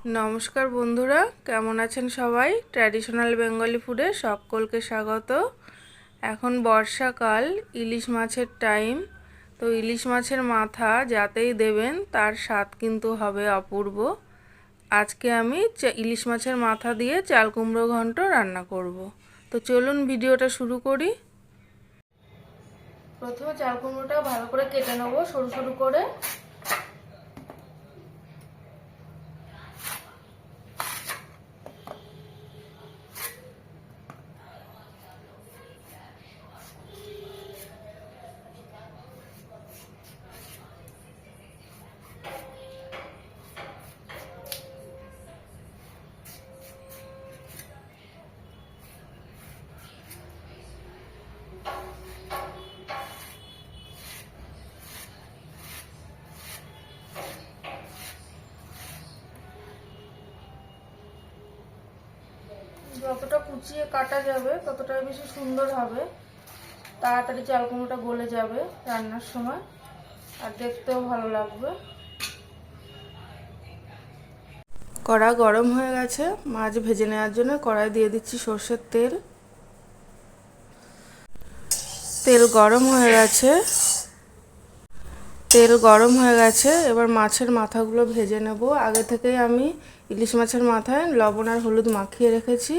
নমস্কার বন্ধুরা, কেমন আছেন সবাই? ট্র্যাডিশনাল বেঙ্গলি ফুডে সকলকে স্বাগত। এখন বর্ষাকাল, ইলিশ মাছের টাইম। তো ইলিশ মাছের মাথা যাতেই দেবেন তার স্বাদ কিন্তু হবে অপূর্ব। আজকে আমি ইলিশ মাছের মাথা দিয়ে চাল কুমড়ো ঘন্ট রান্না করব। তো চলুন ভিডিওটা শুরু করি। প্রথমে চাল কুমড়োটা ভালো করে কেটে নেব সরু সরু করে। যতটা কুচিয়ে কাটা যাবে ততটাই বেশি সুন্দর হবে, তাড়াতাড়ি চাল কুমড়োটা গলে যাবে রান্নার সময়, আর দেখতেও ভালো লাগবে। কড়া গরম হয়ে গেছে, মাছ ভেজে নেওয়ার জন্য কড়াই দিয়ে দিচ্ছি সর্ষের তেল। তেল গরম হয়ে গেছে, এবার মাছের মাথাগুলো ভেজে নেব। আগে থেকেই আমি ইলিশ মাছের মাথায় লবণ আর হলুদ মাখিয়ে রেখেছি।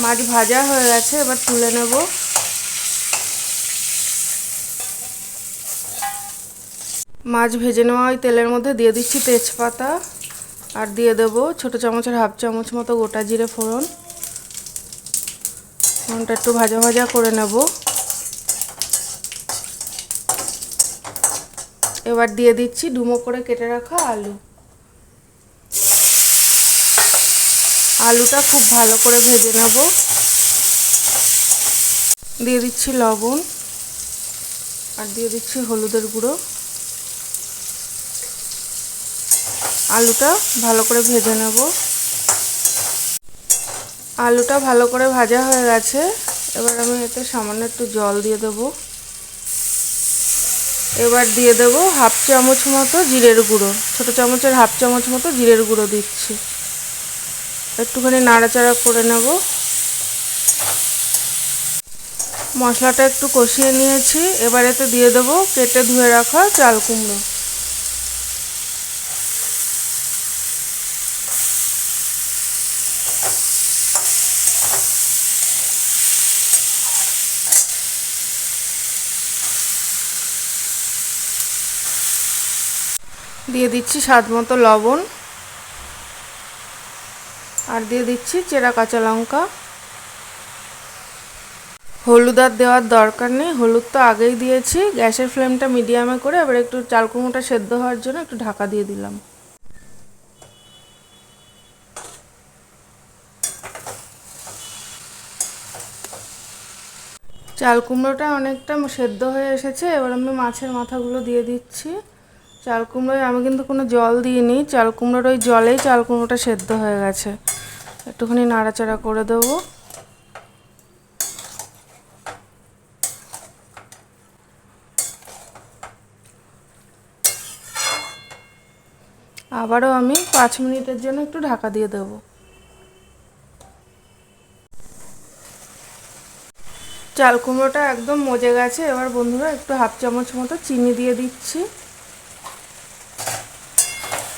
মাছ ভাজা হয়ে গেছে, এবার তুলে নেব। মাছ ভেজে নেওয়া ওই তেলের মধ্যে দিয়ে দিচ্ছি তেজপাতা, আর দিয়ে দেব ছোটো চামচের হাফ চামচ মতো গোটা জিরে ফোড়ন। ফোড়নটা একটু ভাজা ভাজা করে নেব। এবার দিয়ে দিচ্ছি ডুমো করে কেটে রাখা আলু। আলুটা খুব ভালো করে ভেজে নেব। দিয়ে দিচ্ছি লবণ, আর দিয়ে দিচ্ছি হলুদের গুঁড়ো। আলুটা ভালো করে ভেজে নেব। আলুটা ভালো করে ভাজা হয়ে গেছে, এবার আমি এতে সামান্য একটু জল দিয়ে দেব। এবার দিয়ে দেব হাফ চামচ মতো জিরের গুঁড়ো, ছোটো চামচের হাফ চামচ মতো জিরের গুঁড়ো দিচ্ছি। একটুখানি নাড়াচাড়া করে নেব। মশলাটা একটু কষিয়ে নিয়েছি, এবার এতে দিয়ে দেব কেটে ধুয়ে রাখা চাল কুমড়ো। দিয়ে দিচ্ছি স্বাদ মতো লবণ, আর দিয়ে দিচ্ছি চেরা কাঁচা লঙ্কা। হলুদ আর দেওয়ার দরকার নেই, হলুদ তো আগেই দিয়েছি। গ্যাসের ফ্লেমটা মিডিয়ামে করে এবার একটু চাল কুমড়োটা সেদ্ধ হওয়ার জন্য একটু ঢাকা দিয়ে দিলাম। চাল কুমড়োটা অনেকটা সেদ্ধ হয়ে এসেছে, এবার আমি মাছের মাথাগুলো দিয়ে দিচ্ছি। চাল কুমড়োয় আমি কিন্তু কোনো জল দিইনি, চাল কুমড়োর ওই জলেই চাল কুমড়োটা সেদ্ধ হয়ে গেছে। একটুখানি নাড়াচাড়া করে দেবো। আবারও আমি 5 মিনিটের জন্য একটু ঢাকা দিয়ে দেব। চাল কুমড়োটা একদম মজে গেছে, এবার বন্ধুরা একটু হাফ চামচ মতো চিনি দিয়ে দিচ্ছি।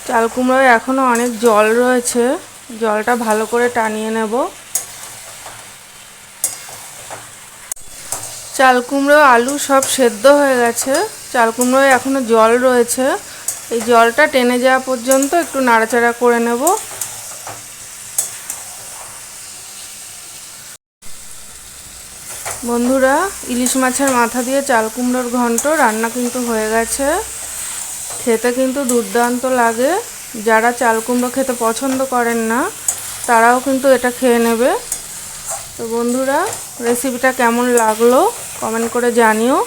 চাল কুমড়োয় এখনও অনেক জল রয়েছে, জলটা ভালো করে টানিয়ে নেব। চাল কুমড়ো আলু সব সেদ্ধ হয়ে গেছে, চাল কুমড়োয় এখনও জল রয়েছে। এই জলটা টেনে যাওয়া পর্যন্ত একটু নাড়াচাড়া করে নেব। বন্ধুরা, ইলিশ মাছের মাথা দিয়ে চাল কুমড়োর ঘন্ট রান্না কিন্তু হয়ে গেছে। খেতে কিন্তু দুর্দান্ত লাগে। যারা চাল কুমড়ো খেতে পছন্দ করেন না তারাও কিন্তু এটা খেয়ে নেবে। তো বন্ধুরা, রেসিপিটা কেমন লাগলো কমেন্ট করে জানিও।